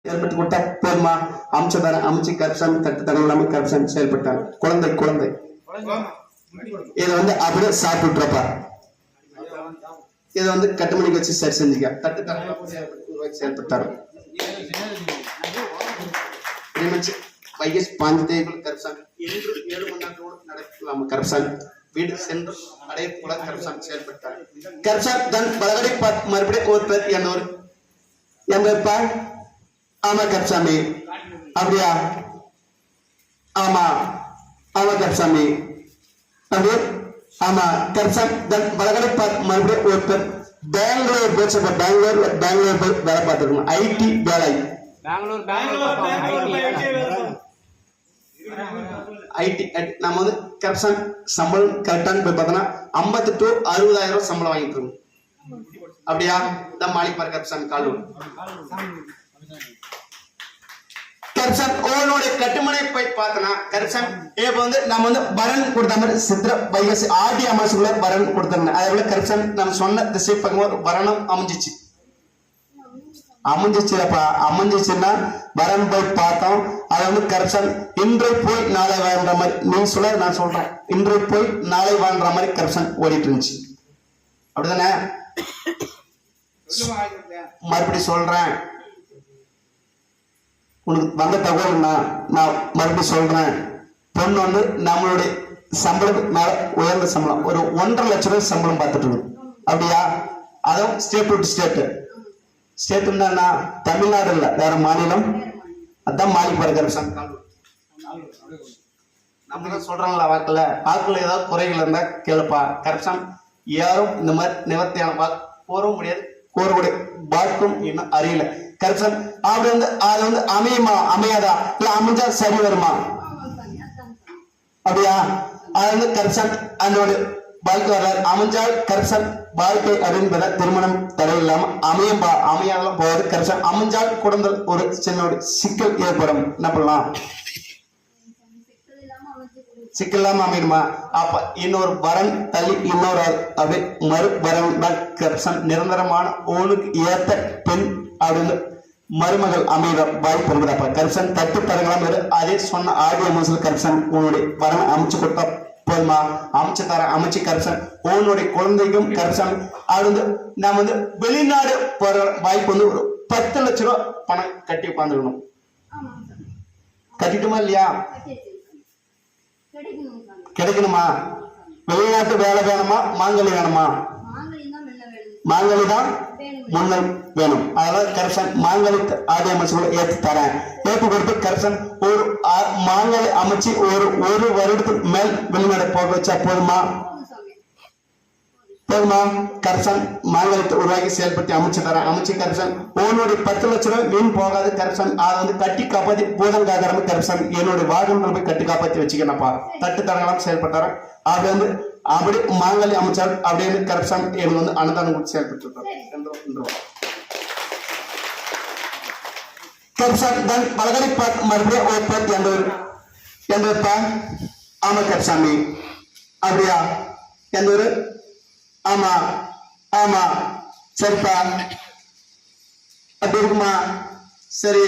ஏற்பட்டு கொடுத்தா போதுமா? அம்சதான அமைச்சு கரப்ஷன் தட்டு தடவை கரப்ஷன் செயல்பட்டார். குழந்தை குழந்தை இதை அப்படியே சாப்பிட்டு விட்டுறப்பா. இதை கட்டுமணிக்கு வச்சு சரி செஞ்சுக்க. தட்டு தடவை செயல்பட்டார். வைகஸ் பாஞ்சதேவிகள் கரப்ஷன் இன்று 7 மணி நேரத்தோடு நடக்கலாம். கரப்ஷன் வீடு சென்று அடைய கூட கரப்ஷன் செயல்பட்டார். கரப்ஷன் தன் பலகடை மறுபடியும் ஒருத்தர் என்னொரு என்பா. ஆமா கருப்சாமி. அப்படியா? ஆமா ஆமா கருப்சாமி. அப்படியே ஆமா கருப்சாமி தன் பலகடை மறுபடியும் ஒருத்தர் பெங்களூர் போச்சு. பெங்களூர் போய் வேலை பார்த்துருக்கணும். ஐடி வேலை. ஐடி நம்ம கரப்ஷன் சம்பளம் கரெக்டான போய் பார்த்தோம்னா 50 to 60,000 சம்பளம் வாங்கிட்டு இருக்கோம். அப்படியா? தான் மாளிகை கரப்ஷன் காலூர் கரப்ஷன் ஓனோட கட்டுமனை போய் பார்த்தனா கரப்ஷன் இப்ப நம்ம பரன் கொடுத்த மாதிரி சித்திர வைகசி ஆடி அமாசுக்குள்ள பரன் கொடுத்துருந்தேன். அதே போல கரப்ஷன் நம்ம சொன்ன திசை பக்கம் ஒரு பரணம் அமைஞ்சிச்சு. அமைஞ்சிச்சுப்பா. அமைஞ்சிச்சுன்னா பரன் போய் பார்த்தோம். அது கரப்ஷன் இன்றை போய் நாளை வாழ்ற மாதிரி நீ சொல்ல நான் சொல்றேன். இன்றை போய் நாளை வாழ்ற மாதிரி கரப்ஷன் ஓடிட்டு இருந்துச்சு. அப்படிதானே? மறுபடி சொல்றேன். உனக்கு வந்த தகவல் நான் மறுபடியும் சொல்றேன். பொண்ணு நம்மளுடைய சம்பளம் மேல உயர்ந்த சம்பளம் ஒரு 1.5 லட்சம் ரூபாய் சம்பளம் பார்த்துட்டு இருக்கு. அப்படியா? அதுவும் ஸ்டேட் டு ஸ்டேட். ஸ்டேட்னா தமிழ்நாடு இல்ல, வேற மாநிலம். அதான் மாளிகை கரப்ஷன். நம்ம சொல்றாங்களா வாக்குல ஏதாவது குறைகள் இருந்தா கேளுப்பா. கரப்ஷன் யாரும் இந்த மாதிரி நிவர்த்தியான கோரவும் முடியாது, கோரக்கூடிய வாக்கும் இன்னும் அறியல. கரப்ஷன் அப்படி அது அமையுமா அமையாதா இல்ல அமைஞ்சா சரி வருமா? அப்படியா? அது கரப்ஷன் அதோட வாழ்க்கை வரலாறு. அமைஞ்சால் கரப்ஷன் வாழ்க்கை அப்படின்பத திருமணம் தடை இல்லாம அமையாதெல்லாம் போகாது. கரப்ஷன் அமைஞ்சால் குடும்பத்தில் ஒரு சின்ன சிக்கல் ஏற்படும். என்ன பண்ணலாம்? சிக்கல் இல்லாம அமையுமா? அப்ப இன்னொரு வரன் தள்ளி இன்னொரு அப்படி மறு வரன் தான் கரப்ஷன். நிரந்தரமான ஓனுக்கு ஏத்த பெண் அப்படின்னு மருமகள் அமைத வாய்ப்பு இருக்குதப்ப. கரப்ஷன் தட்டு தரங்களாம். அதே சொன்ன ஆடியோ மோசல் கரப்ஷன் உன்னுடைய வரன் அமைச்சு கொடுத்தா போதுமா? அமைச்சு தர அமைச்சு கரப்ஷன் உன்னுடைய குழந்தைக்கும் கரப்ஷன். அது நாம வெளிநாடு போற வாய்ப்பு ஒரு 10 லட்சம் ரூபாய் பணம் கட்டி உட்காந்துக்கணும். கட்டிட்டுமா இல்லையா? கிடைக்கணுமா? வெளிநாட்டு வேலை வேணுமா? மாங்கலி வேணுமா? மாங்கலி தான் முன்னர் வேணும். அதனால கரப்ஷன் மாங்கலி ஆடி அமைச்சு ஏற்று தரேன். ஏற்று கொடுத்து கரப்ஷன் ஒரு மாங்கலி அமைச்சு ஒரு வருடத்துக்கு மேல் வெளிநாடு போக வச்சா போதுமா? போதுமா? கரப்ஷன் மாங்கலத்தை உருவாக்கி செயல்படுத்தி அமைச்சு தரேன். அமைச்சு கரப்ஷன் உன்னுடைய 10 லட்சம் ரூபாய் வீண் போகாது. கரப்ஷன் அதை கட்டி காப்பாத்தி பூதம் காக்காரம கரப்ஷன் என்னுடைய வாகனங்களை போய் கட்டி காப்பாத்தி வச்சுக்கணும்ப்பா. தட்டு தரங்களாம் செயல்பட்டாரன். அது அப்படி மாங்கலி அமைச்சால் அப்படின்னு கரப்ஷன் எனக்கு அன்னதானம் கொடுத்து செயல்பட்டு இருக்காங்க. கரப்ஷன் தன் பலகடை மறுபடியும் ஓப்பன் எந்த ஆமா கரப்சாமி. அப்படியா? எந்த ஒரு ஆமா ஆமா சரிப்பா. அப்படி இருக்குமா? சரி